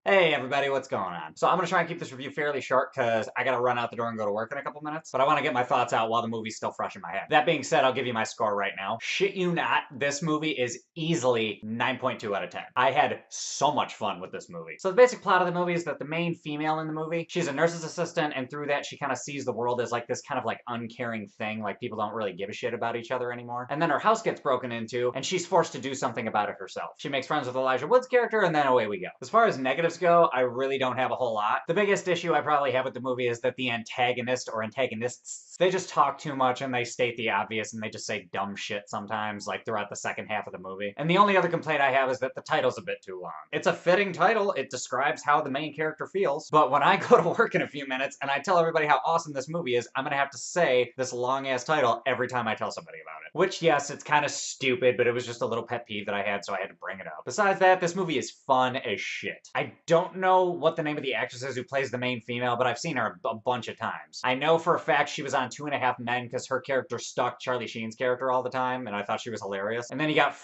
Hey everybody, what's going on? So I'm gonna try and keep this review fairly short because I gotta run out the door and go to work in a couple minutes, but I want to get my thoughts out while the movie's still fresh in my head. That being said, I'll give you my score right now. Shit you not, this movie is easily 9.2 out of 10. I had so much fun with this movie. So the basic plot of the movie is that the main female in the movie, she's a nurse's assistant, and through that she kind of sees the world as like this kind of like uncaring thing, like people don't really give a shit about each other anymore. And then her house gets broken into, and she's forced to do something about it herself. She makes friends with Elijah Wood's character, and then away we go. As far as negatives go, I really don't have a whole lot. The biggest issue I probably have with the movie is that the antagonist or antagonists, they just talk too much and they state the obvious and they just say dumb shit sometimes, like throughout the second half of the movie. And the only other complaint I have is that the title's a bit too long. It's a fitting title, it describes how the main character feels, but when I go to work in a few minutes and I tell everybody how awesome this movie is, I'm gonna have to say this long ass title every time I tell somebody about it. Which, yes, it's kind of stupid, but it was just a little pet peeve that I had, so I had to bring it up. Besides that, this movie is fun as shit. I don't know what the name of the actress is who plays the main female, but I've seen her a bunch of times. I know for a fact she was on 2.5 Men because her character stalked Charlie Sheen's character all the time, and I thought she was hilarious. And then you got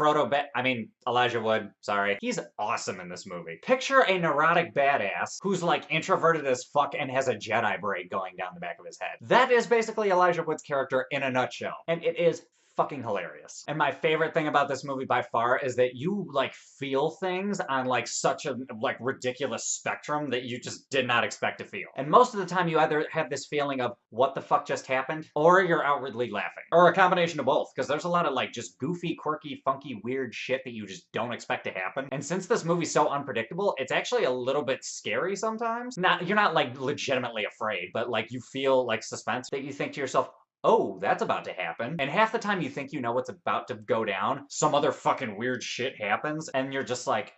Elijah Wood, sorry. He's awesome in this movie. Picture a neurotic badass who's like introverted as fuck and has a Jedi braid going down the back of his head. That is basically Elijah Wood's character in a nutshell, and it is fucking hilarious. And my favorite thing about this movie by far is that you like feel things on like such a like ridiculous spectrum that you just did not expect to feel. And most of the time you either have this feeling of what the fuck just happened or you're outwardly laughing. Or a combination of both, because there's a lot of like just goofy, quirky, funky, weird shit that you just don't expect to happen. And since this movie's so unpredictable, it's actually a little bit scary sometimes. You're not like legitimately afraid, but like you feel like suspense that you think to yourself, oh, that's about to happen. And half the time you think you know what's about to go down, some other fucking weird shit happens, and you're just like,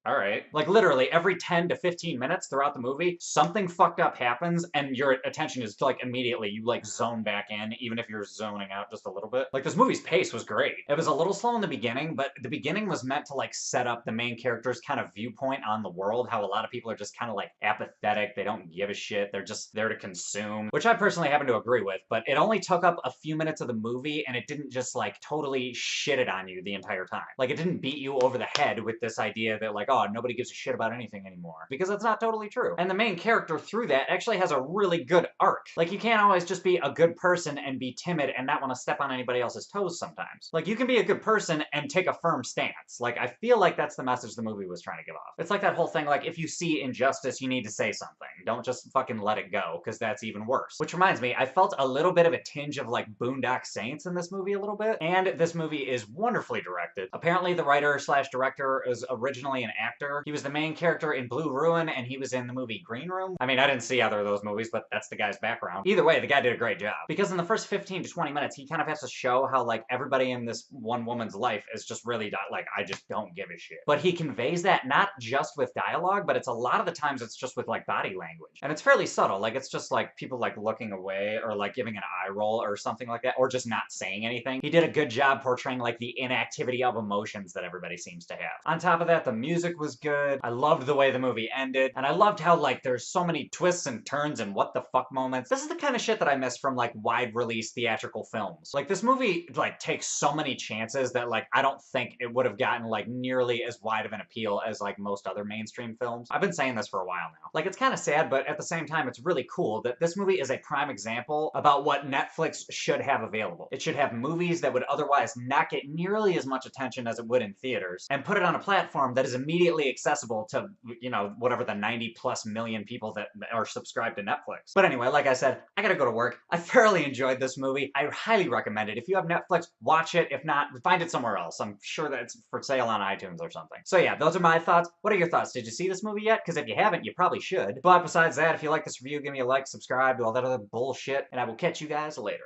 all right. Like literally every 10 to 15 minutes throughout the movie, something fucked up happens and your attention is like immediately, you like zone back in, even if you're zoning out just a little bit. Like this movie's pace was great. It was a little slow in the beginning, but the beginning was meant to like set up the main character's kind of viewpoint on the world, how a lot of people are just kind of like apathetic, they don't give a shit, they're just there to consume, which I personally happen to agree with, but it only took up a few minutes of the movie and it didn't just like totally shit it on you the entire time. Like it didn't beat you over the head with this idea that like, oh, nobody gives a shit about anything anymore. Because that's not totally true. And the main character through that actually has a really good arc. Like you can't always just be a good person and be timid and not want to step on anybody else's toes sometimes. Like you can be a good person and take a firm stance. Like I feel like that's the message the movie was trying to give off. It's like that whole thing like if you see injustice you need to say something. Don't just fucking let it go because that's even worse. Which reminds me, I felt a little bit of a tinge of like Boondock Saints in this movie a little bit. And this movie is wonderfully directed. Apparently the writer slash director is originally an actor. He was the main character in Blue Ruin, and he was in the movie Green Room. I mean, I didn't see either of those movies, but that's the guy's background. Either way, the guy did a great job. Because in the first 15 to 20 minutes, he kind of has to show how, like, everybody in this one woman's life is just really, like, I just don't give a shit. But he conveys that not just with dialogue, but it's a lot of the times it's just with, like, body language. And it's fairly subtle. Like, it's just, like, people, like, looking away or, like, giving an eye roll or something like that, or just not saying anything. He did a good job portraying, like, the inactivity of emotions that everybody seems to have. On top of that, the music was good. I loved the way the movie ended, and I loved how, like, there's so many twists and turns and what the fuck moments. This is the kind of shit that I miss from, like, wide-release theatrical films. Like, this movie, like, takes so many chances that, like, I don't think it would have gotten, like, nearly as wide of an appeal as, like, most other mainstream films. I've been saying this for a while now. Like, it's kind of sad, but at the same time, it's really cool that this movie is a prime example about what Netflix should have available. It should have movies that would otherwise not get nearly as much attention as it would in theaters, and put it on a platform that is immediately accessible to, you know, whatever the 90+ million people that are subscribed to Netflix. But anyway, like I said, I gotta go to work. I thoroughly enjoyed this movie. I highly recommend it. If you have Netflix, watch it. If not, find it somewhere else. I'm sure that it's for sale on iTunes or something. So yeah, those are my thoughts. What are your thoughts? Did you see this movie yet? Because if you haven't, you probably should. But besides that, if you like this review, give me a like, subscribe, do all that other bullshit, and I will catch you guys later.